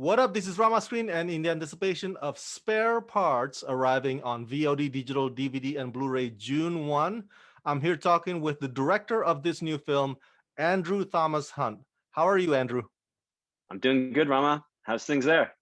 What up? This is Rama Screen, and in the anticipation of Spare Parts arriving on VOD, digital, DVD, and Blu-ray June 1, I'm here talking with the director of this new film, Andrew Thomas Hunt. How are you, Andrew? I'm doing good, Rama. How's things there?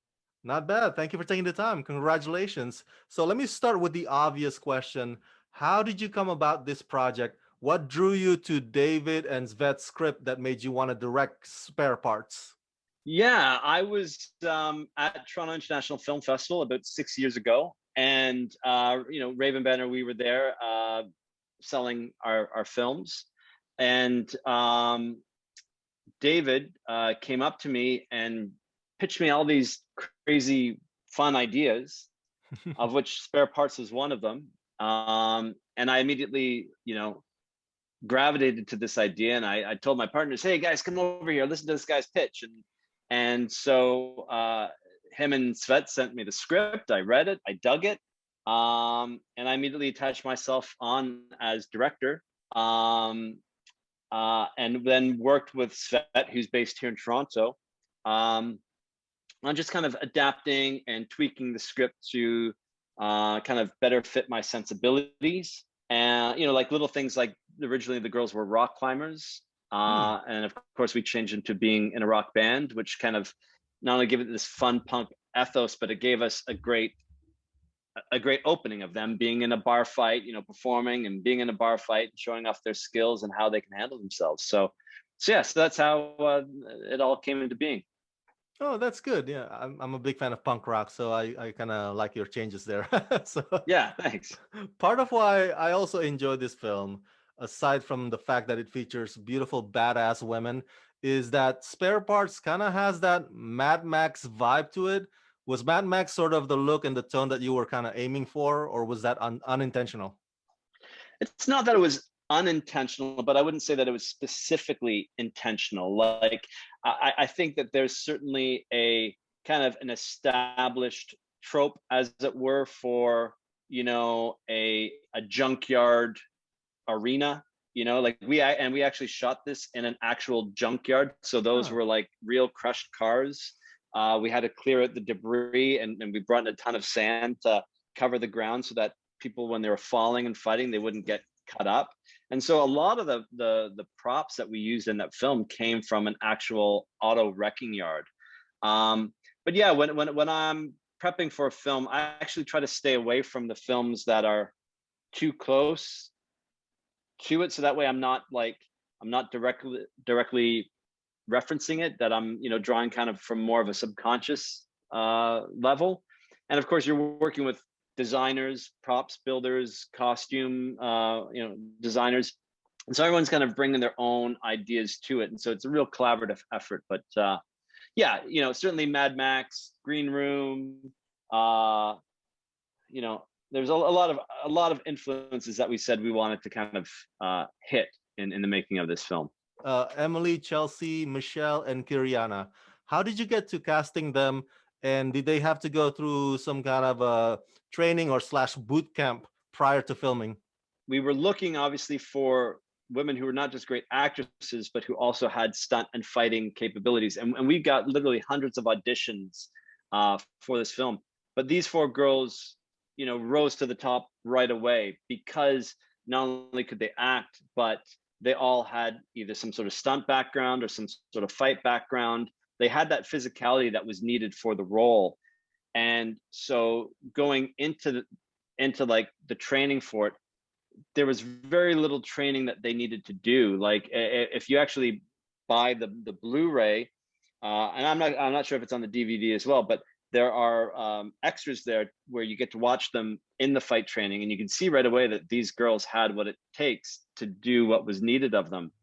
Not bad. Thank you for taking the time. Congratulations. So let me start with the obvious question. How did you come about this project? What drew you to David and Svet's script that made you want to direct Spare Parts? Yeah, I was at Toronto International Film Festival about 6 years ago, and Raven Banner, we were there selling our films, and David came up to me and pitched me all these crazy, fun ideas, of which Spare Parts was one of them. And I immediately, gravitated to this idea, and I told my partners, "Hey guys, come over here, listen to this guy's pitch." And so him and Svet sent me the script. I read it, I dug it, and I immediately attached myself on as director, and then worked with Svet, who's based here in Toronto, on just kind of adapting and tweaking the script to kind of better fit my sensibilities. And like little things like originally the girls were rock climbers, Hmm. and of course we changed into being in a rock band, which kind of not only gave it this fun punk ethos, but it gave us a great opening of them being in a bar fight, performing and being in a bar fight, showing off their skills and how they can handle themselves. So that's how it all came into being. Oh, that's good. Yeah, I'm a big fan of punk rock, so I kind of like your changes there. So Yeah, thanks. part of why I also enjoy this film, aside from the fact that it features beautiful badass women, is that Spare Parts kind of has that Mad Max vibe to it. Was Mad Max sort of the look and the tone that you were kind of aiming for, or was that unintentional? It's not that it was unintentional, but I wouldn't say that it was specifically intentional. Like I think that there's certainly a kind of an established trope, as it were, for a junkyard arena. Like we actually shot this in an actual junkyard, so those Huh. were like real crushed cars. We had to clear out the debris, and we brought in a ton of sand to cover the ground so that people, when they were falling and fighting, they wouldn't get cut up. And so a lot of the props that we used in that film came from an actual auto wrecking yard. But yeah, when I'm prepping for a film, I actually try to stay away from the films that are too close to it, so that way I'm not directly referencing it, that I'm drawing kind of from more of a subconscious level. And of course you're working with designers, props builders, costume designers, and so everyone's kind of bringing their own ideas to it, and so it's a real collaborative effort. But yeah, certainly Mad Max, Green Room, uh you know there's a lot of influences that we said we wanted to kind of hit in the making of this film. Emily, Chelsea, Michelle, and Kiriana. How did you get to casting them? And did they have to go through some kind of training or slash boot camp prior to filming? We were looking obviously for women who were not just great actresses, but who also had stunt and fighting capabilities. And we got literally hundreds of auditions for this film. But these four girls, rose to the top right away, because not only could they act, but they all had either some sort of stunt background or some sort of fight background. They had that physicality that was needed for the role. And so going into like the training for it, there was very little training that they needed to do. Like if you actually buy the Blu-ray, and I'm not sure if it's on the DVD as well, but there are extras there where you get to watch them in the fight training, and you can see right away that these girls had what it takes to do what was needed of them.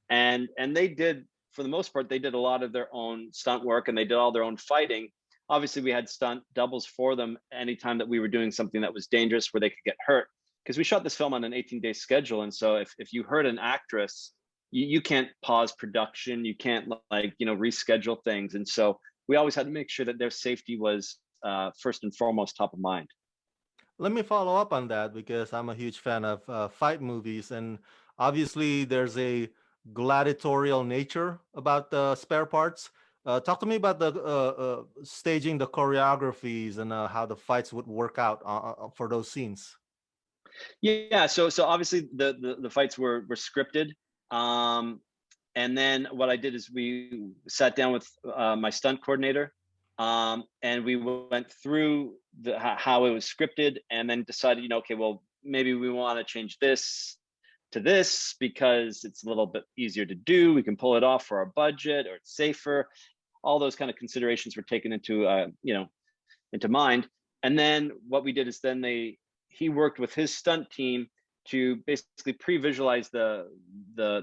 And they did, for the most part, they did a lot of their own stunt work, and they did all their own fighting. Obviously we had stunt doubles for them anytime that we were doing something that was dangerous where they could get hurt, because we shot this film on an 18-day schedule. And so if you hurt an actress, you can't pause production, you can't reschedule things. And so we always had to make sure that their safety was first and foremost top of mind. Let me follow up on that because I'm a huge fan of fight movies, and obviously there's a gladiatorial nature about the Spare Parts. Talk to me about the staging, the choreographies, and how the fights would work out for those scenes. Yeah, so obviously the fights were scripted. Um, and then what I did is we sat down with my stunt coordinator, and we went through how it was scripted, and then decided, okay, well, maybe we want to change this to this because it's a little bit easier to do. We can pull it off for our budget, or it's safer. All those kind of considerations were taken into into mind. And then what we did is then he worked with his stunt team to basically pre-visualize the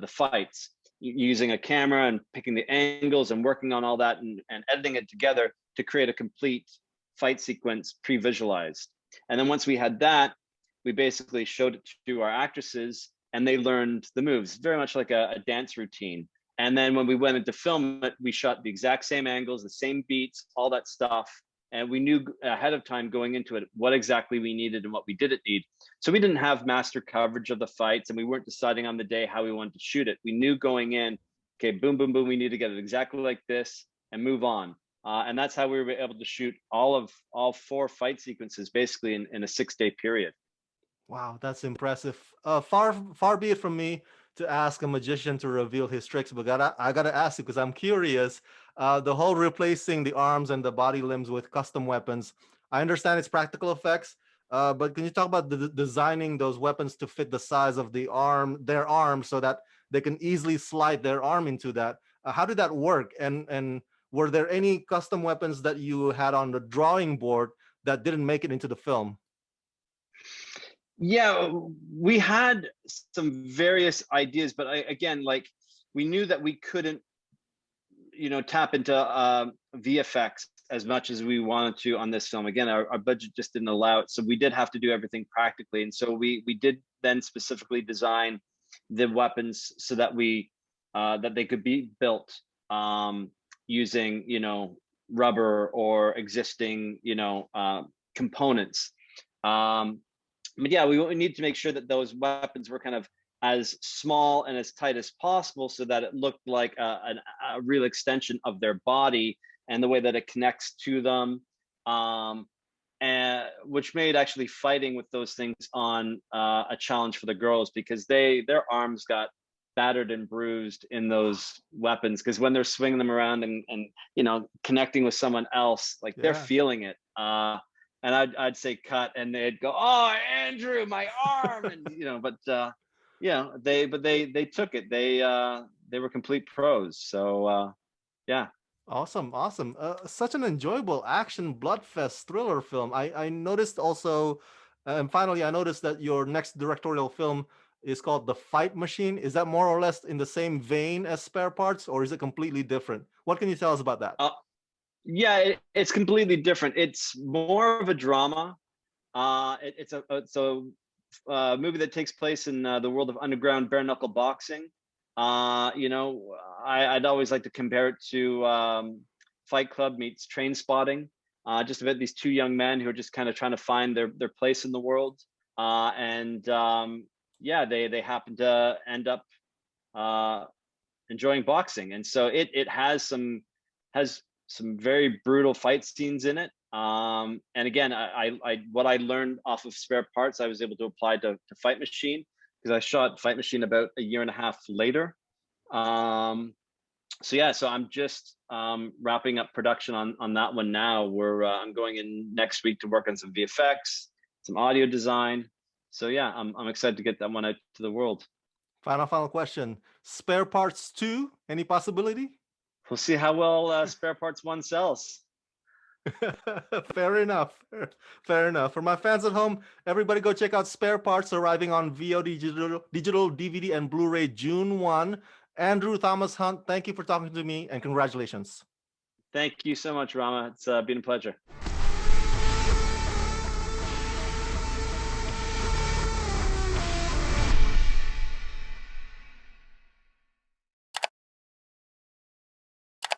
fights using a camera and picking the angles and working on all that, and editing it together to create a complete fight sequence pre-visualized. And then once we had that, we basically showed it to our actresses, and they learned the moves, very much like a dance routine. And then when we went into film it, we shot the exact same angles, the same beats, all that stuff. And we knew ahead of time going into it what exactly we needed and what we didn't need. So we didn't have master coverage of the fights, and we weren't deciding on the day how we wanted to shoot it. We knew going in, okay, boom, boom, boom, we need to get it exactly like this and move on. And that's how we were able to shoot all four fight sequences basically in a 6-day period. Wow, that's impressive. Far be it from me to ask a magician to reveal his tricks, but I gotta ask you because I'm curious. The whole replacing the arms and the body limbs with custom weapons. I understand it's practical effects, but can you talk about designing those weapons to fit the size of their arm, so that they can easily slide their arm into that? How did that work? And were there any custom weapons that you had on the drawing board that didn't make it into the film? Yeah, we had some various ideas, but again, like, we knew that we couldn't, tap into VFX as much as we wanted to on this film. Again, our budget just didn't allow it, so we did have to do everything practically. And so we did then specifically design the weapons so that that they could be built using rubber or existing components. Um, but yeah, we need to make sure that those weapons were kind of as small and as tight as possible, so that it looked like a real extension of their body and the way that it connects to them, and which made actually fighting with those things on a challenge for the girls, because their arms got battered and bruised in those weapons, because when they're swinging them around and connecting with someone else, like, they're Yeah. feeling it. And I'd say cut, and they'd go, "Oh, Andrew, my arm!" And but they took it. They were complete pros. So yeah. Awesome, awesome. Such an enjoyable action bloodfest thriller film. I noticed also, and finally, I noticed that your next directorial film is called The Fight Machine. Is that more or less in the same vein as Spare Parts, or is it completely different? What can you tell us about that? Uh, yeah, it's completely different. It's more of a drama. It's a movie that takes place in the world of underground bare knuckle boxing. I'd always like to compare it to Fight Club meets Train Spotting. Just about these two young men who are just kind of trying to find their place in the world. And yeah, they happen to end up uh, enjoying boxing, and so it has some very brutal fight scenes in it. And again, I what I learned off of Spare Parts, I was able to apply to Fight Machine, because I shot Fight Machine about a year and a half later. Um, so yeah, so I'm just wrapping up production on that one now. I'm going in next week to work on some VFX, some audio design. So yeah, I'm excited to get that one out to the world. Final question. Spare Parts 2, any possibility? We'll see how well Spare Parts One sells. Fair enough. Fair enough. For my fans at home, everybody go check out Spare Parts, arriving on VOD, digital DVD, and Blu-ray June 1. Andrew Thomas Hunt, thank you for talking to me, and congratulations. Thank you so much, Rama. It's been a pleasure.